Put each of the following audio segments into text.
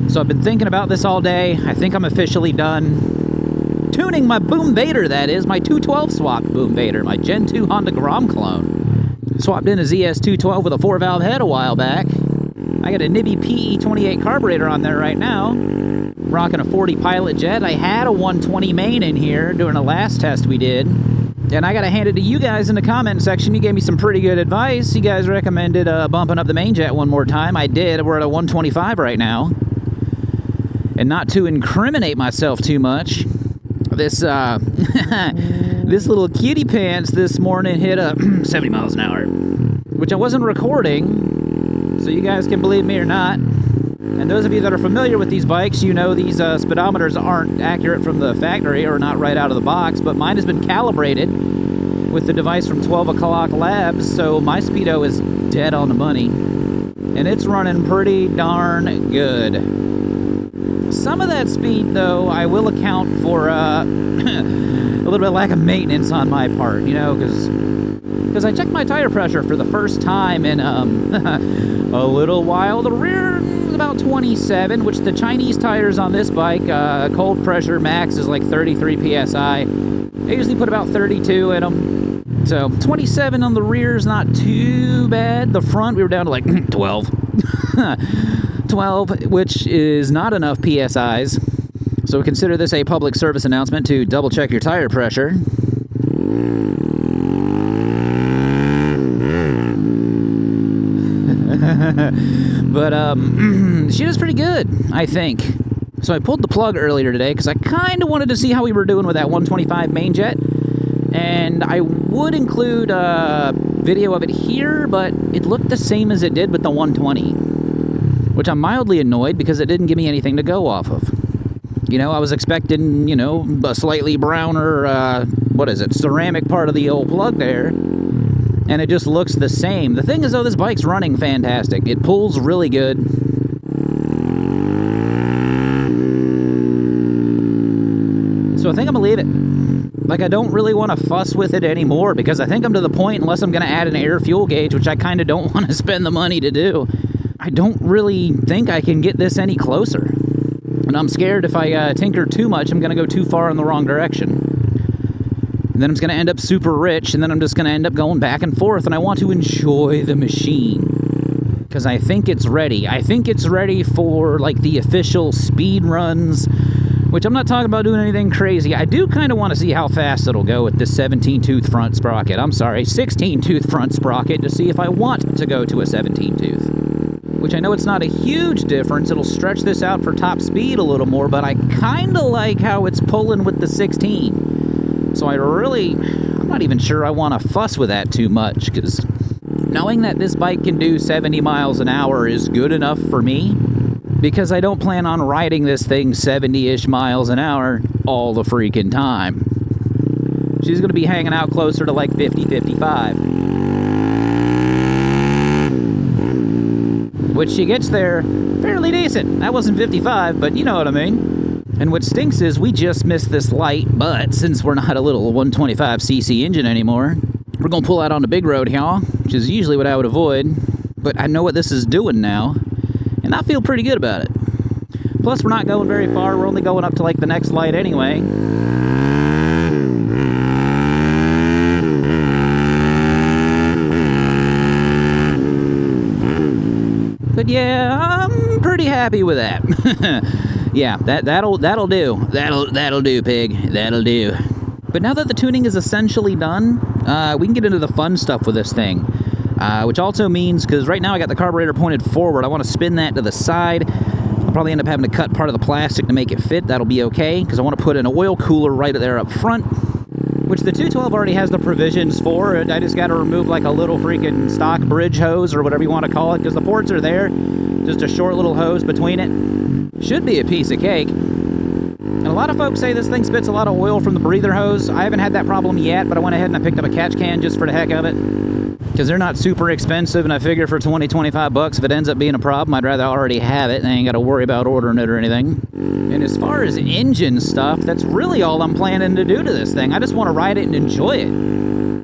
So I've been thinking about this all day. I think I'm officially done tuning my Boom Vader, that is, my 212 swap Boom Vader, my Gen 2 Honda Grom Clone. Swapped in a ZS212 with a 4-valve head a while back. I got a Nibby PE28 carburetor on there right now. Rocking a 40 Pilot Jet. I had a 120 main in here during the last test we did. And I gotta hand it to you guys in the comment section. You gave me some pretty good advice. You guys recommended bumping up the main jet one more time. I did. We're at a 125 right now. And not to incriminate myself too much, this this little cutie pants this morning hit 70 miles an hour, which I wasn't recording, so you guys can believe me or not. And those of you that are familiar with these bikes, you know these speedometers aren't accurate from the factory or not right out of the box, but mine has been calibrated with the device from 12 O'Clock Labs, so my speedo is dead on the money. And it's running pretty darn good. Some of that speed, though, I will account for a little bit of lack of maintenance on my part, you know, because I checked my tire pressure for the first time in a little while. The rear is about 27, which the Chinese tires on this bike, cold pressure max is like 33 psi. They usually put about 32 in them. So 27 on the rear is not too bad. The front, we were down to like 12. 12, which is not enough PSIs. So consider this a public service announcement to double check your tire pressure. But she does pretty good, I think. So I pulled the plug earlier today because I kind of wanted to see how we were doing with that 125 main jet. And I would include a video of it here, but it looked the same as it did with the 120. Which I'm mildly annoyed because it didn't give me anything to go off of. You know, I was expecting, you know, a slightly browner, ceramic part of the old plug there. And it just looks the same. The thing is, though, this bike's running fantastic. It pulls really good. So I think I'm gonna leave it. Like, I don't really want to fuss with it anymore because I think I'm to the point, unless I'm going to add an air fuel gauge, which I kind of don't want to spend the money to do, I don't really think I can get this any closer. And I'm scared if I tinker too much, I'm going to go too far in the wrong direction. And then I'm going to end up super rich, and then I'm just going to end up going back and forth, and I want to enjoy the machine. Because I think it's ready. I think it's ready for, like, the official speed runs, which I'm not talking about doing anything crazy. I do kind of want to see how fast it'll go with this 17-tooth front sprocket. I'm sorry, 16-tooth front sprocket to see if I want to go to a 17-tooth. Which I know it's not a huge difference. It'll stretch this out for top speed a little more, but I kind of like how it's pulling with the 16. So I'm not even sure I want to fuss with that too much, because knowing that this bike can do 70 miles an hour is good enough for me, because I don't plan on riding this thing 70-ish miles an hour all the freaking time. She's going to be hanging out closer to like 50, 55. Which she gets there fairly decent. That wasn't 55, but you know what I mean. And what stinks is we just missed this light, but since we're not a little 125cc engine anymore, we're going to pull out on the big road here, which is usually what I would avoid. But I know what this is doing now, and I feel pretty good about it. Plus, we're not going very far. We're only going up to like the next light anyway. But yeah, I'm pretty happy with that. Yeah, that'll do. That'll do, pig. That'll do. But now that the tuning is essentially done, we can get into the fun stuff with this thing. Which also means, because right now I got the carburetor pointed forward, I want to spin that to the side. I'll probably end up having to cut part of the plastic to make it fit. That'll be okay, because I want to put an oil cooler right there up front, which the 212 already has the provisions for. I just got to remove like a little freaking stock bridge hose or whatever you want to call it, because the ports are there. Just a short little hose between it. Should be a piece of cake. And a lot of folks say this thing spits a lot of oil from the breather hose. I haven't had that problem yet, but I went ahead and I picked up a catch can just for the heck of it, because they're not super expensive, and I figure for 20-25 bucks, if it ends up being a problem, I'd rather already have it and I ain't got to worry about ordering it or anything. And as far as engine stuff, that's really all I'm planning to do to this thing. I just want to ride it and enjoy it.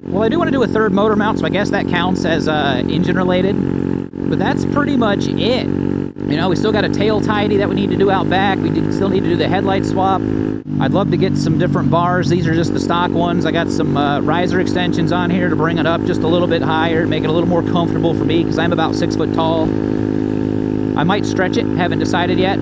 Well, I do want to do a third motor mount, so I guess that counts as engine related, but that's pretty much it. You know, we still got a tail tidy that we need to do out back. We still need to do the headlight swap. I'd love to get some different bars. These are just the stock ones. I got some riser extensions on here to bring it up just a little bit higher, make it a little more comfortable for me, because I'm about 6 foot tall. I might stretch it, haven't decided yet.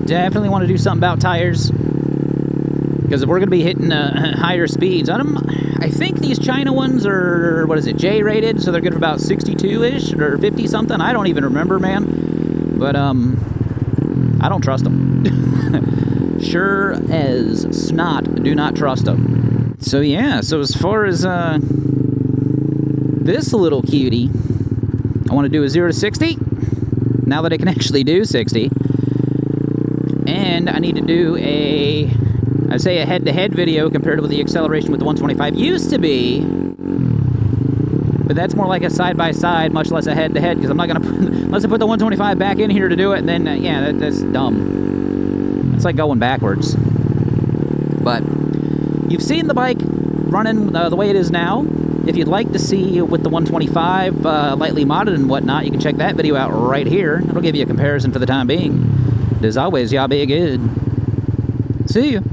Definitely want to do something about tires, because if we're going to be hitting higher speeds on them, I think these China ones are, what is it, J-rated, so they're good for about 62-ish or 50-something. I don't even remember, man. But, I don't trust them. Sure as snot, do not trust them. So, yeah, so as far as this little cutie, I want to do a 0 to 60, now that I can actually do 60. And I need to do I'd say a head-to-head video compared to what the acceleration with the 125 used to be. But that's more like a side-by-side, much less a head-to-head, because I'm not going to, unless I put the 125 back in here to do it, and then, yeah, that's dumb. It's like going backwards. But you've seen the bike running the way it is now. If you'd like to see with the 125 lightly modded and whatnot, you can check that video out right here. It'll give you a comparison for the time being. As always, y'all be good. See you.